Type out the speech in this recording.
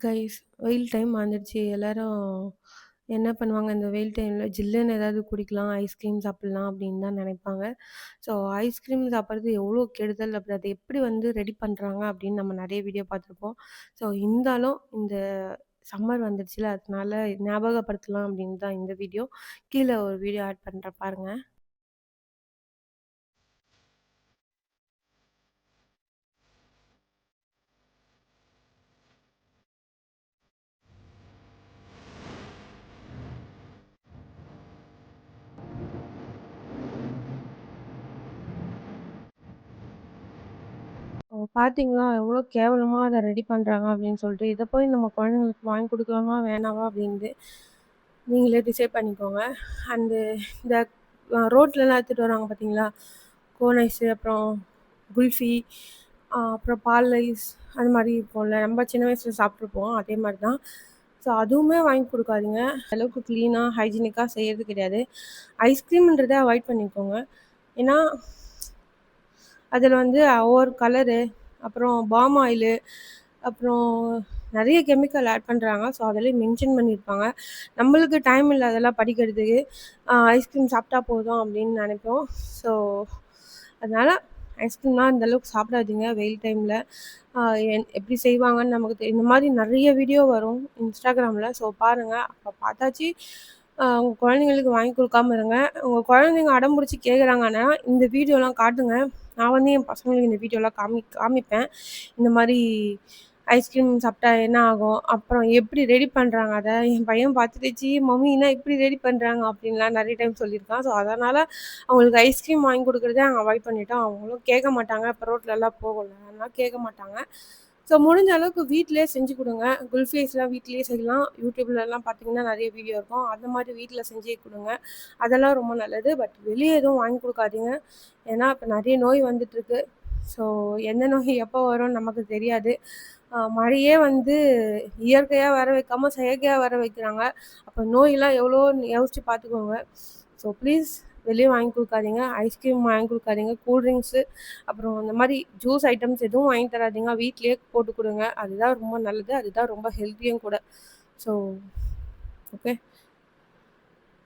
Guys, வெயில் time வந்துடுச்சு. எல்லாரும் என்ன பண்ணுவாங்க, இந்த வெயில் டைம்ல ஜில்லுன்னு ஏதாவது குடிக்கலாம், ஐஸ்கிரீம் சாப்பிடலாம் அப்படின்னு தான் நினைப்பாங்க. ஸோ ஐஸ்கிரீம் சாப்பிட்றது எவ்வளோ கெடுதல், அப்படி அதை எப்படி வந்து ரெடி பண்ணுறாங்க அப்படின்னு நம்ம நிறைய வீடியோ பார்த்துருப்போம். ஸோ இருந்தாலும் இந்த சம்மர் வந்துடுச்சுல, அதனால ஞாபகப்படுத்தலாம் அப்படின்னு தான் இந்த வீடியோ. கீழே ஒரு வீடியோ ஆட் பண்ணுறேன் பாருங்க. பார்த்தீங்களா, எவ்வளோ கேவலமா அத ரெடி பண்றாங்க அப்படின்னு சொல்லிட்டு. இத போய் நம்ம குழந்தைங்களுக்கு வாங்கி குடுக்கலாமா, வேணாவா அப்படின்ட்டு நீங்களே டிசைட் பண்ணிக்கோங்க. அண்டு இந்த ரோட்லலாம் எடுத்துட்டு வராங்க பார்த்தீங்களா, கோன் ஐஸு, அப்புறம் குல்ஃபி, அப்புறம் பால் ஐஸ், அது மாரி இருக்கும்ல. நம்ம சின்ன வயசுல சாப்பிட்ருப்போம். அதே மாரி தான். ஸோ அதுவுமே வாங்கி குடுக்காதீங்க. அளவுக்கு கிளீனா, ஹைஜீனிக்கா செய்றது கிடையாது. ஐஸ்கிரீம்ன்றத அவாய்ட் பண்ணிக்கோங்க. ஏன்னா அதில வந்து ஒவ்வொரு கலரு, அப்புறம் பாம் ஆயிலு, அப்புறம் நெறைய கெமிக்கல் ஆட் பண்றாங்க. ஸோ அதிலயே மென்ஷன் பண்ணியிருப்பாங்க. நம்மளுக்கு டைம் இல்ல அதெல்லாம் படிக்கிறதுக்கு. ஐஸ்கிரீம் சாப்பிட்டா போதும் அப்படின்னு நெனைப்போம். ஸோ அதனால ஐஸ்கிரீம்லாம் அந்த அளவுக்கு சாப்பிடாதீங்க வெயில் டைம்ல. அ எப்படி செய்வாங்கன்னு நமக்கு இந்த மாரி நெறைய வீடியோ வரும் Instagramல. ஸோ பாருங்க. அப்ப பார்த்தாச்சு உங்க குழந்தைங்களுக்கு வாங்கி குடுக்காம இருங்க. உங்க குழந்தைங்க அடம் புடிச்சு கேட்குறாங்கன்னா, இந்த வீடியோலாம் காட்டுங்க. நான் வந்து என் பசங்களுக்கு இந்த வீடியோலாம் காமிப்பேன். இந்த மாரி ஐஸ்கிரீம் சாப்பிட்டா என்ன ஆகும்? அப்புறம் எப்படி ரெடி பண்றாங்க அத? என் பையன் பார்த்துட்டு, "ச்சீ மம்மி என்ன இப்படி ரெடி பண்றாங்க?" அப்படின்லாம் நெறைய டைம் சொல்லியிருக்கான். ஸோ அதனால அவங்களுக்கு ஐஸ்கிரீம் வாங்கி குடுக்குறதே நாங்க அவாய்ட் பண்ணிட்டோம். அவங்களும் கேட்க மாட்டாங்க. இப்ப ரோட்லலாம் போவோம்ல, அதனால கேட்க மாட்டாங்க. ஸோ முடிஞ்ச அளவுக்கு வீட்லயே செஞ்சு குடுங்க. குல்ஃபி ஐஸ்லாம் வீட்லயே செய்யலாம். யூடியூப்லலாம் பார்த்தீங்கன்னா நெறைய வீடியோ இருக்கும். அந்த மாரி வீட்ல செஞ்சே குடுங்க. அதெல்லாம் ரொம்ப நல்லது. பட் வெளிய எதுவும் வாங்கி குடுக்காதீங்க. ஏன்னா, இப்ப நெறைய நோய் வந்துட்டுருக்கு. ஸோ எந்த நோய் எப்போ வரும்னு நமக்கு தெரியாது. மழையே வந்து இயற்கையா வர வைக்காம செயற்கையா வர வைக்கிறாங்க. அப்ப நோயெல்லாம் எவ்வளோன்னு யோசிச்சு பார்த்துக்கோங்க. ஸோ ப்ளீஸ் வெளிய வாங்கி குடுக்காதீங்க. ஐஸ்கிரீம் வாங்கி குடுக்காதீங்க. கூல் ட்ரிங்க்ஸு, அப்புறம் இந்த மாரி ஜூஸ் ஐட்டம்ஸ் எதுவும் வாங்கி தராதீங்க. வீட்லயே போட்டு குடுங்க. அதுதான் ரொம்ப நல்லது. அதுதான் ரொம்ப ஹெல்த்தியும் கூட. So okay.